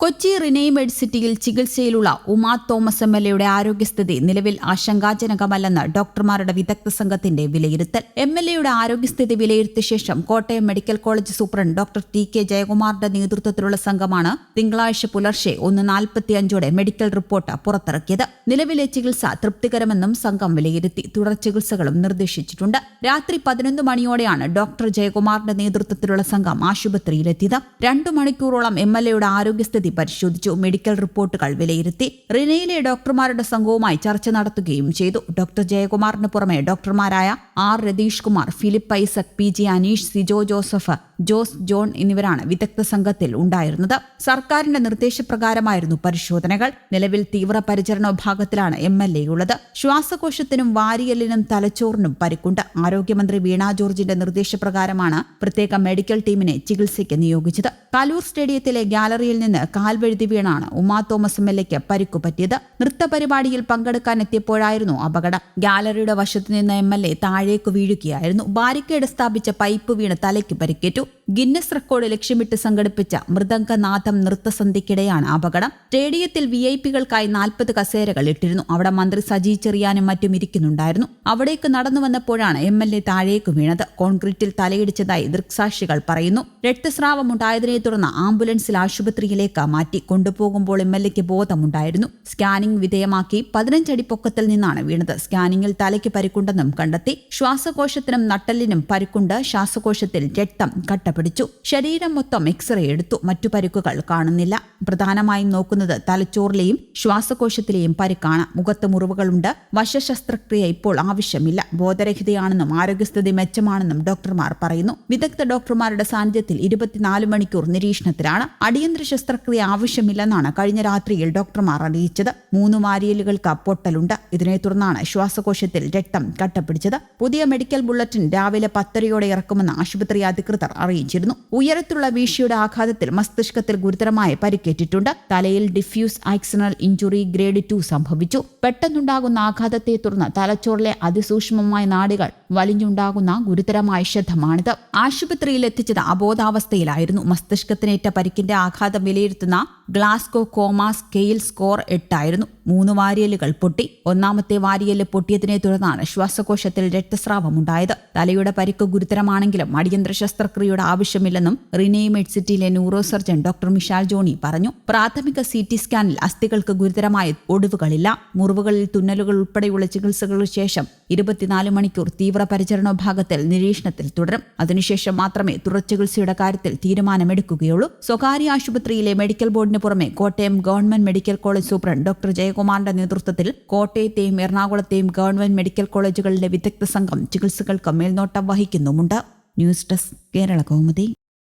കൊച്ചി റിനൈ മെഡിസിറ്റിയിൽ ചികിത്സയിലുള്ള ഉമാ തോമസ് എംഎൽഎയുടെ ആരോഗ്യസ്ഥിതി നിലവിൽ ആശങ്കാജനകമല്ലെന്ന് ഡോക്ടർമാരുടെ വിദഗ്ധ സംഘത്തിന്റെ വിലയിരുത്തൽ. എംഎൽഎയുടെ ആരോഗ്യസ്ഥിതി വിലയിരുത്തിയ ശേഷം Kottayam medical college superintendent doctor T. ജയകുമാറിന്റെ നേതൃത്വത്തിലുള്ള സംഘമാണ് തിങ്കളാഴ്ച പുലർച്ചെ 1:45 മെഡിക്കൽ റിപ്പോർട്ട് പുറത്തിറക്കിയത്. നിലവിലെ ചികിത്സ തൃപ്തികരമെന്നും സംഘം വിലയിരുത്തി. തുടർ ചികിത്സകളും നിർദ്ദേശിച്ചിട്ടുണ്ട്. രാത്രി 11 മണിയോടെയാണ് ഡോക്ടർ ജയകുമാറിന്റെ നേതൃത്വത്തിലുള്ള സംഘം ആശുപത്രിയിലെത്തിയത്. 2 മണിക്കൂറോളം എംഎൽഎയുടെ ആരോഗ്യസ്ഥിതി പരിശോധിച്ചു. മെഡിക്കൽ റിപ്പോർട്ടുകൾ വിലയിരുത്തി. റിനയിലെ ഡോക്ടർമാരുടെ സംഘവുമായി ചർച്ച നടത്തുകയും ചെയ്തു. ഡോക്ടർ ജയകുമാറിന് പുറമെ ഡോക്ടർമാരായ R Ratheesh Kumar, Philip Isaac, P. G, Aneesh Sijo, Joseph Jose എന്നിവരാണ് വിദഗ്ധ സംഘത്തിൽ ഉണ്ടായിരുന്നത്. സർക്കാരിന്റെ നിർദ്ദേശപ്രകാരമായിരുന്നു പരിശോധനകൾ. നിലവിൽ തീവ്രപരിചരണ വിഭാഗത്തിലാണ് എംഎൽഎയുള്ളത്. ശ്വാസകോശത്തിനും വാരിയെല്ലിനും തലച്ചോറിനും പരിക്കുണ്ട്. ആരോഗ്യമന്ത്രി വീണ ജോർജിന്റെ നിർദ്ദേശപ്രകാരമാണ് പ്രത്യേക മെഡിക്കൽ ടീമിനെ ചികിത്സയ്ക്ക് നിയോഗിച്ചത്. കലൂർ സ്റ്റേഡിയത്തിലെ ഗാലറിയിൽ നിന്ന് കാൽവഴുതി വീണാണ് ഉമാ തോമസ് എംഎൽഎയ്ക്ക് പരിക്കു പറ്റിയത്. നൃത്തപരിപാടിയിൽ പങ്കെടുക്കാനെത്തിയപ്പോഴായിരുന്നു അപകടം. ഗാലറിയുടെ വശത്തു നിന്ന് എംഎൽഎ താഴേക്ക് വീഴുകയായിരുന്നു. ബാരിക്കേഡ് സ്ഥാപിച്ച പൈപ്പ് വീണ് തലയ്ക്ക് പരിക്കേറ്റു. ഗിന്നസ് റെക്കോർഡ് ലക്ഷ്യമിട്ട് സംഘടിപ്പിച്ച മൃദംഗനാഥം നൃത്തസന്ധ്യയ്ക്കിടെയാണ് അപകടം. സ്റ്റേഡിയത്തിൽ വിഐപികൾക്കായി 40 കസേരകൾ ഇട്ടിരുന്നു. അവിടെ മന്ത്രി സജി ചെറിയാനും മറ്റും ഇരിക്കുന്നുണ്ടായിരുന്നു. അവിടേക്ക് നടന്നു വന്നപ്പോഴാണ് എംഎൽഎ താഴേക്ക് വീണത്. കോൺക്രീറ്റിൽ തലയിടിച്ചതായി ദൃക്സാക്ഷികൾ പറയുന്നു. രക്തസ്രാവമുണ്ടായതിനെ തുടർന്ന് ആംബുലൻസിൽ ആശുപത്രിയിലേക്ക് മാറ്റി. കൊണ്ടുപോകുമ്പോൾ എംഎൽഎയ്ക്ക് ബോധമുണ്ടായിരുന്നു. സ്കാനിംഗ് വിധേയമാക്കി 15 അടി പൊക്കത്തിൽ നിന്നാണ് വീണത്. സ്കാനിംഗിൽ തലയ്ക്ക് പരിക്കുണ്ടെന്നും കണ്ടെത്തി. ശ്വാസകോശത്തിനും നട്ടെല്ലിനും പരിക്കുണ്ട്. ശ്വാസകോശത്തിൽ രക്തം കട്ടപിടിച്ചു. ശരീരം മൊത്തം എക്സ്റേ എടുത്തു. മറ്റു പരിക്കുകൾ കാണുന്നില്ല. പ്രധാനമായും നോക്കുന്നത് തലച്ചോറിലെയും ശ്വാസകോശത്തിലെയും പരിക്കാണ്. മുഖത്ത് മുറിവുകളുണ്ട്. വശശസ്ത്രക്രിയ ഇപ്പോൾ ആവശ്യമില്ല. ബോധരഹിതയാണെന്നും ആരോഗ്യസ്ഥിതി മെച്ചമാണെന്നും ഡോക്ടർമാർ പറയുന്നു. വിദഗ്ധ ഡോക്ടർമാരുടെ സാന്നിധ്യത്തിൽ 24 മണിക്കൂർ നിരീക്ഷണത്തിലാണ്. അടിയന്തര ശസ്ത്രക്രിയ ആവശ്യമില്ലെന്നാണ് കഴിഞ്ഞ രാത്രിയിൽ ഡോക്ടർമാർ അറിയിച്ചത്. 3 വാരിയലുകൾക്ക് പൊട്ടലുണ്ട്. ഇതിനെ തുടർന്നാണ് ശ്വാസകോശത്തിൽ രക്തം കട്ടപിടിച്ചത്. പുതിയ മെഡിക്കൽ ബുള്ളറ്റിൻ രാവിലെ 10:30 ഇറക്കുമെന്ന് ആശുപത്രി അധികൃതർ അറിയിച്ചിരുന്നു. ഉയരത്തിലുള്ള വീഴ്ചയുടെ ആഘാതത്തിൽ മസ്തിഷ്കത്തിൽ ഗുരുതരമായ പരിക്കേറ്റിട്ടുണ്ട്. തലയിൽ ഡിഫ്യൂസ് ആക്സിണൽ ഇഞ്ചുറി ഗ്രേഡ് 2 സംഭവിച്ചു. പെട്ടെന്നുണ്ടാകുന്ന ആഘാതത്തെ തുടർന്ന് തലച്ചോറിലെ അതിസൂക്ഷ്മമായ നാഡികൾ വലിഞ്ഞുണ്ടാകുന്ന ഗുരുതരമായ ക്ഷതമാണിത്. ആശുപത്രിയിൽ എത്തിച്ചത് അബോധാവസ്ഥയിലായിരുന്നു. മസ്തിഷ്കത്തിനേറ്റ പരിക്കിന്റെ ആഘാതം വിലയിരുത്തുന്ന ഗ്ലാസ്കോ കോമ സ്കെയിൽ സ്കോർ 8 ആയിരുന്നു. 3 വാരിയലുകൾ പൊട്ടി. 1ാമത്തെ വാരിയല് പൊട്ടിയതിനെ തുടർന്നാണ് ശ്വാസകോശത്തിൽ രക്തസ്രാവമുണ്ടായത്. തലയുടെ പരിക്ക് ഗുരുതരമാണെങ്കിലും അടിയന്തര ശസ്ത്രക്രിയയുടെ ആവശ്യമില്ലെന്നും റിനൈ മെഡിസിറ്റിയിലെ neuro surgeon doctor Mishal Johny പറഞ്ഞു. പ്രാഥമിക CT സ്കാനിൽ അസ്ഥികൾക്ക് ഗുരുതരമായ ഒടിവുകളില്ല. മുറിവുകളിൽ തുന്നലുകൾ ഉൾപ്പെടെയുള്ള ചികിത്സകൾക്ക് ശേഷം 24 മണിക്കൂർ തീവ്രപരിചരണ വിഭാഗത്തിൽ നിരീക്ഷണത്തിൽ തുടരും. അതിനുശേഷം മാത്രമേ തുടർ ചികിത്സയുടെ കാര്യത്തിൽ തീരുമാനമെടുക്കുകയുള്ളൂ. സ്വകാര്യ ആശുപത്രിയിലെ മെഡിക്കൽ ബോർഡിന് പുറമെ Kottayam government medical college superintendent doctor ജയകുമാറിന്റെ നേതൃത്വത്തിൽ കോട്ടയത്തെയും എറണാകുളത്തെയും ഗവൺമെന്റ് മെഡിക്കൽ കോളേജുകളിലെ വിദഗ്ധ സംഘം ചികിത്സകൾക്ക് മേൽനോട്ടം വഹിക്കുന്നുമുണ്ട്. News desk Kerala Kaumudi.